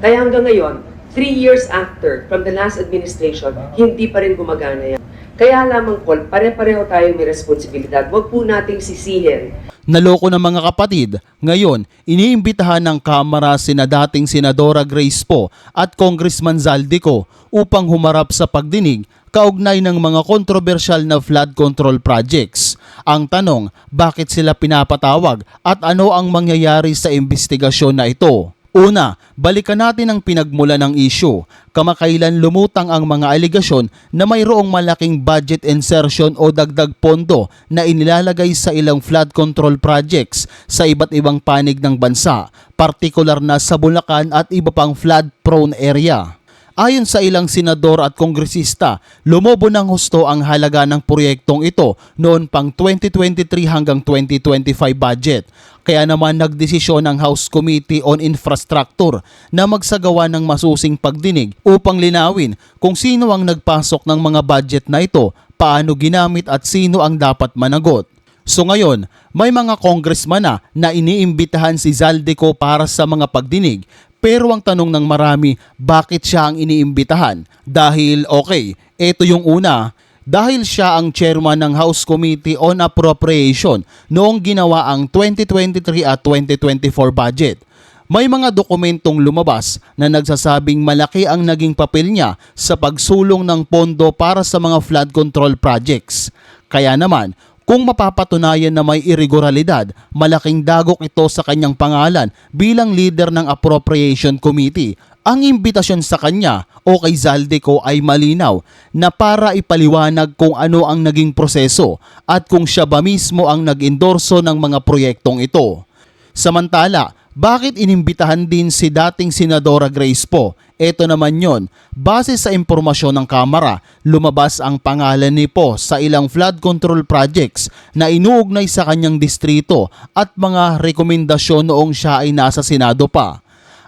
Kaya hanggang ngayon, 3 years after from the last administration, hindi pa rin gumagana yan. Kaya lamang Paul, pare-pareho tayong may responsibilidad. Huwag po nating sisihin. Naloko ng mga kapatid, ngayon iniimbitahan ng Kamara sina dating Senadora Grace Poe at Congressman Zaldico upang humarap sa pagdinig kaugnay ng mga kontrobersyal na flood control projects. Ang tanong, bakit sila pinapatawag at ano ang mangyayari sa investigasyon na ito? Una, balikan natin ang pinagmula ng issue. Kamakailan lumutang ang mga aligasyon na mayroong malaking budget insertion o dagdag pondo na inilalagay sa ilang flood control projects sa iba't ibang panig ng bansa, partikular na sa Bulacan at iba pang flood-prone area. Ayon sa ilang senador at kongresista, lumobo ng husto ang halaga ng proyektong ito noon pang 2023 hanggang 2025 budget. Kaya naman nagdesisyon ang House Committee on Infrastructure na magsagawa ng masusing pagdinig upang linawin kung sino ang nagpasok ng mga budget na ito, paano ginamit at sino ang dapat managot. So ngayon, may mga congressman na iniimbitahan si Zaldico para sa mga pagdinig. Pero ang tanong ng marami, bakit siya ang iniimbitahan? Dahil okay, ito yung una. Dahil siya ang chairman ng House Committee on Appropriation noong ginawa ang 2023 at 2024 budget. May mga dokumentong lumabas na nagsasabing malaki ang naging papel niya sa pagsulong ng pondo para sa mga flood control projects. Kaya naman, kung mapapatunayan na may irregularidad, malaking dagok ito sa kanyang pangalan bilang leader ng Appropriation Committee. Ang imbitasyon sa kanya o kay Zaldico ay malinaw na para ipaliwanag kung ano ang naging proseso at kung siya ba mismo ang nag-endorso ng mga proyektong ito. Samantala, bakit inimbitahan din si dating Senadora Grace Poe? Ito naman yon. Base sa impormasyon ng Kamara, lumabas ang pangalan ni Poe sa ilang flood control projects na inuugnay sa kanyang distrito at mga rekomendasyon noong siya ay nasa Senado pa.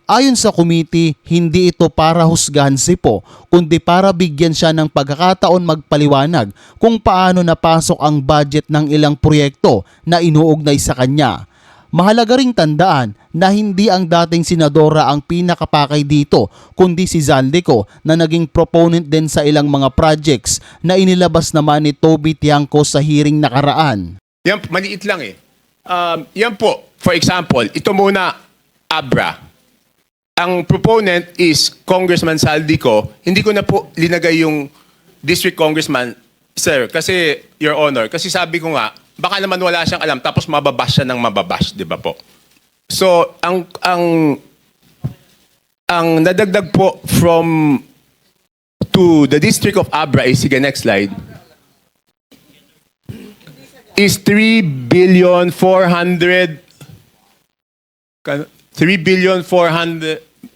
Ayon sa committee, hindi ito para husgahan si Poe, kundi para bigyan siya ng pagkakataon magpaliwanag kung paano napasok ang budget ng ilang proyekto na inuugnay sa kanya. Mahalaga ring tandaan na hindi ang dating senadora ang pinakapakay dito, kundi si Zaldico na naging proponent din sa ilang mga projects na inilabas naman ni Toby Tiangco sa hearing nakaraan. Yan, maliit lang eh. Yan po, for example, ito muna, ABRA. Ang proponent is Congressman Zaldico. Hindi ko na po linagay yung District Congressman, sir, kasi, Your Honor, kasi sabi ko nga, baka naman wala siyang alam tapos mababash siya ng mababash, di ba po? So, ang nadagdag po from to the District of Abra is, sige, next slide, is 3,400,000,000.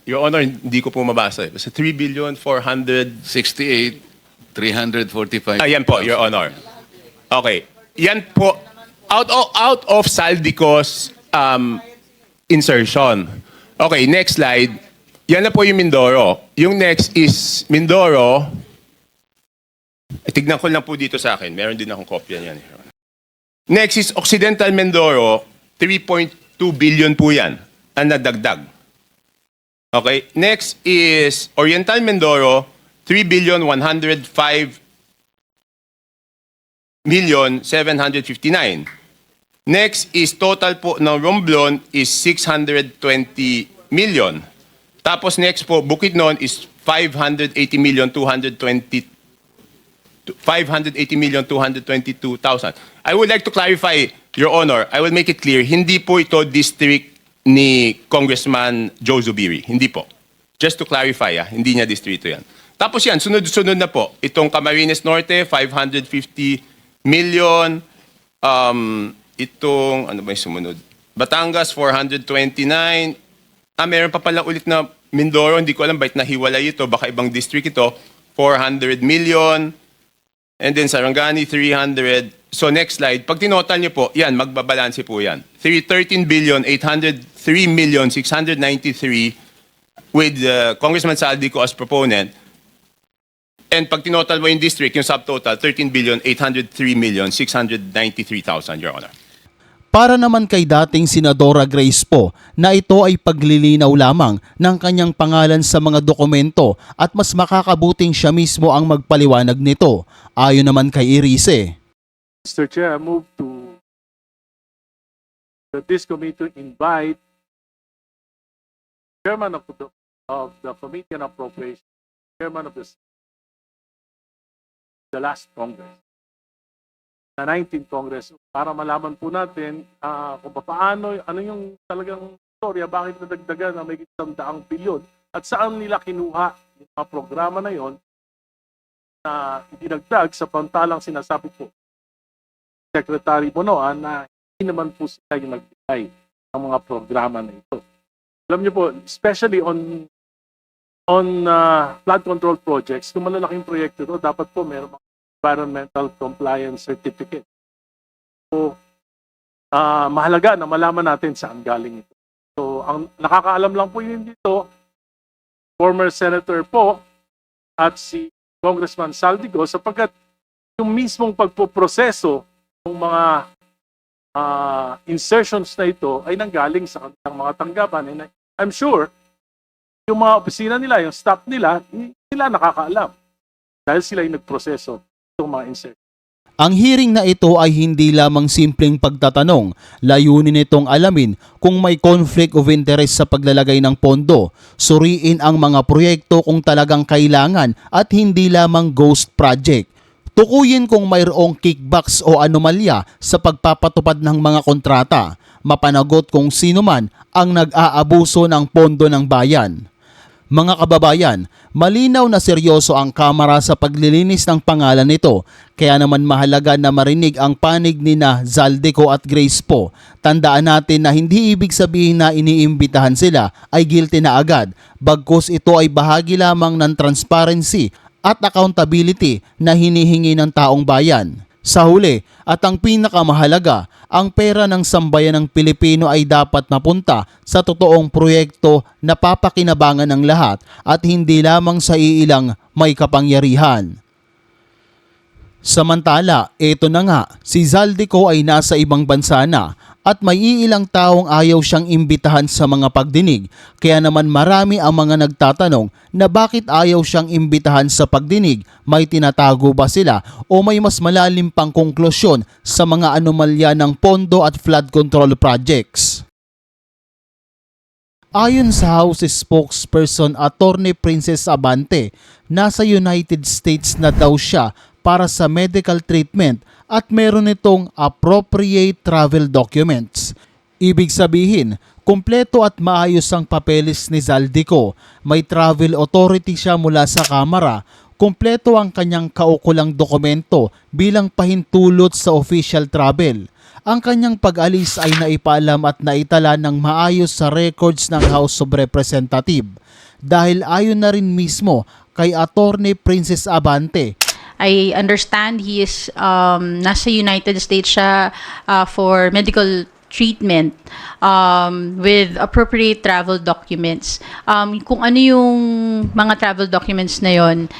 Your Honor, hindi ko po mabasa eh. Basta 3,468,345. 345. Ayan po, Your Honor. Okay. Yan po, out of Zaldico's insertion. Okay, next slide. Yan na po yung Mindoro. Yung next is Mindoro. Tignan ko lang po dito sa akin. Meron din akong kopya niyan. Next is Occidental Mindoro. 3.2 billion po yan ang nadagdag. Okay, next is Oriental Mindoro. 3,105,759. Next is total po ng Romblon is 620 million. Tapos next po, Bukidnon is 580,222,000. I would like to clarify, Your Honor, I will make it clear, hindi po ito district ni Congressman Joe Zubiri. Hindi po. Just to clarify, hindi niya distrito yan. Tapos yan, sunod-sunod na po. Itong Camarines Norte, 550 million. Itong, ano ba yung sumunod? Batangas, 429. Meron pa pala ulit na Mindoro. Hindi ko alam bakit nahiwalay ito. Baka ibang district ito. 400 million. And then Sarangani, 300. So next slide. Pag tinotal niyo po, yan, magbabalanse po yan. 13,803,693 with Congressman Zaldico as proponent. And pag tinotal mo yung district, yung subtotal, 13,803,693,000, Your Honor. Para naman kay dating Senadora Grace Poe na ito ay paglilinaw lamang ng kanyang pangalan sa mga dokumento at mas makakabuting siya mismo ang magpaliwanag nito. Ayon naman kay Irice. Mr. Chair, I move to this committee invite chairman of the Committee on Appropriations, chairman of the last Congress, na 19th Congress, para malaman po natin kung paano, ano yung talagang storya, bakit nadagdagan na may 100 bilyon at saan nila kinuha yung mga programa na yon na idinagdag sa pantalang sinasabi po Secretary Bonoan na hindi naman po sila yung nagbigay ng mga programa na ito. Alam niyo po, especially on flood control projects, kung malalaking proyekto ito, dapat po meron mga environmental compliance certificate. So, mahalaga na malaman natin saan galing ito. So, ang nakakaalam lang po yun dito, former Senator po at si Congressman Saldico, sapagkat yung mismong pagpoproseso ng mga insertions na ito ay nanggaling sa kanilang mga tanggapan. And I'm sure, yung mga opisina nila, yung staff nila, hindi nila nakakaalam dahil sila yung nagproseso itong mga insertions. Ang hearing na ito ay hindi lamang simpleng pagtatanong, layunin nitong alamin kung may conflict of interest sa paglalagay ng pondo, suriin ang mga proyekto kung talagang kailangan at hindi lamang ghost project. Tukuyin kung mayroong kickbacks o anomalya sa pagpapatupad ng mga kontrata, mapanagot kung sino man ang nag-aabuso ng pondo ng bayan. Mga kababayan, malinaw na seryoso ang Kamara sa paglilinis ng pangalan nito, kaya naman mahalaga na marinig ang panig ni na Zaldico at Grace Poe. Tandaan natin na hindi ibig sabihin na iniimbitahan sila ay guilty na agad, bagkus ito ay bahagi lamang ng transparency at accountability na hinihingi ng taong bayan. Sa huli at ang pinakamahalaga, ang pera ng sambayan ng Pilipino ay dapat mapunta sa totoong proyekto na papakinabangan ng lahat at hindi lamang sa iilang may kapangyarihan. Samantala, ito na nga, si Zaldico ay nasa ibang bansa na at may iilang taong ayaw siyang imbitahan sa mga pagdinig, kaya naman marami ang mga nagtatanong na bakit ayaw siyang imbitahan sa pagdinig, may tinatago ba sila o may mas malalim pang konklusyon sa mga anomalya ng pondo at flood control projects. Ayon sa House spokesperson Attorney Princess Abante, nasa United States na daw siya para sa medical treatment at meron itong appropriate travel documents. Ibig sabihin, kumpleto at maayos ang papeles ni Zaldico. May travel authority siya mula sa Kamara. Kumpleto ang kanyang kaukulang dokumento bilang pahintulot sa official travel. Ang kanyang pag-alis ay naipaalam at naitala ng maayos sa records ng House of Representatives. Dahil ayon na rin mismo kay Attorney Princess Abante, I understand he is nasa United States siya for medical treatment with appropriate travel documents. Kung ano yung mga travel documents na yon,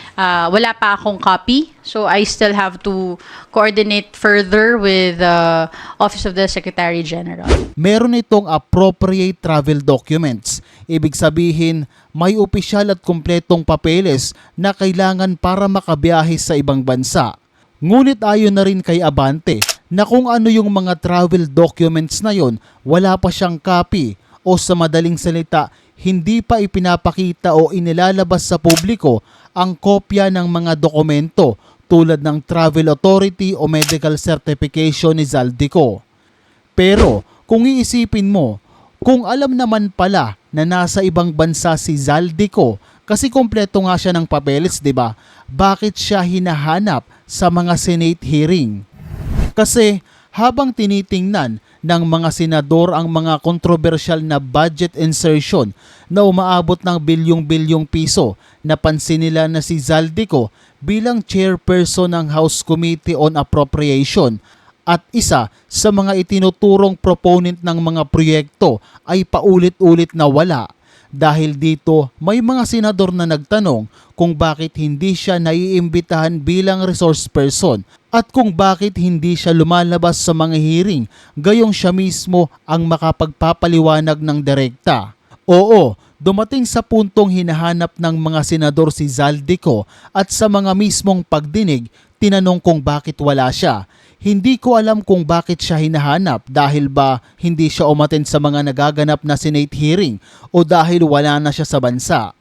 wala pa akong copy. So I still have to coordinate further with the Office of the Secretary General. Meron itong appropriate travel documents. Ibig sabihin, may opisyal at kumpletong papeles na kailangan para makabiyahe sa ibang bansa. Ngunit ayon na rin kay Abante na kung ano yung mga travel documents na yon, wala pa siyang copy o sa madaling salita, hindi pa ipinapakita o inilalabas sa publiko ang kopya ng mga dokumento tulad ng travel authority o medical certification ni Zaldico. Pero kung iisipin mo, kung alam naman pala na nasa ibang bansa si Zaldico, kasi kompleto nga siya ng papeles, 'di ba? Bakit siya hinahanap sa mga Senate hearing? Kasi habang tinitingnan ng mga senador ang mga kontrobersyal na budget insertion na umaabot ng bilyong-bilyong piso, napansin nila na si Zaldico bilang chairperson ng House Committee on Appropriation at isa sa mga itinuturong proponent ng mga proyekto ay paulit-ulit na wala. Dahil dito, may mga senador na nagtanong kung bakit hindi siya naiimbitahan bilang resource person at kung bakit hindi siya lumalabas sa mga hearing gayong siya mismo ang makapagpapaliwanag ng direkta. Oo, dumating sa puntong hinahanap ng mga senador si Zaldico at sa mga mismong pagdinig, tinanong kung bakit wala siya. Hindi ko alam kung bakit siya hinahanap dahil ba hindi siya umattend sa mga nagaganap na Senate hearing o dahil wala na siya sa bansa.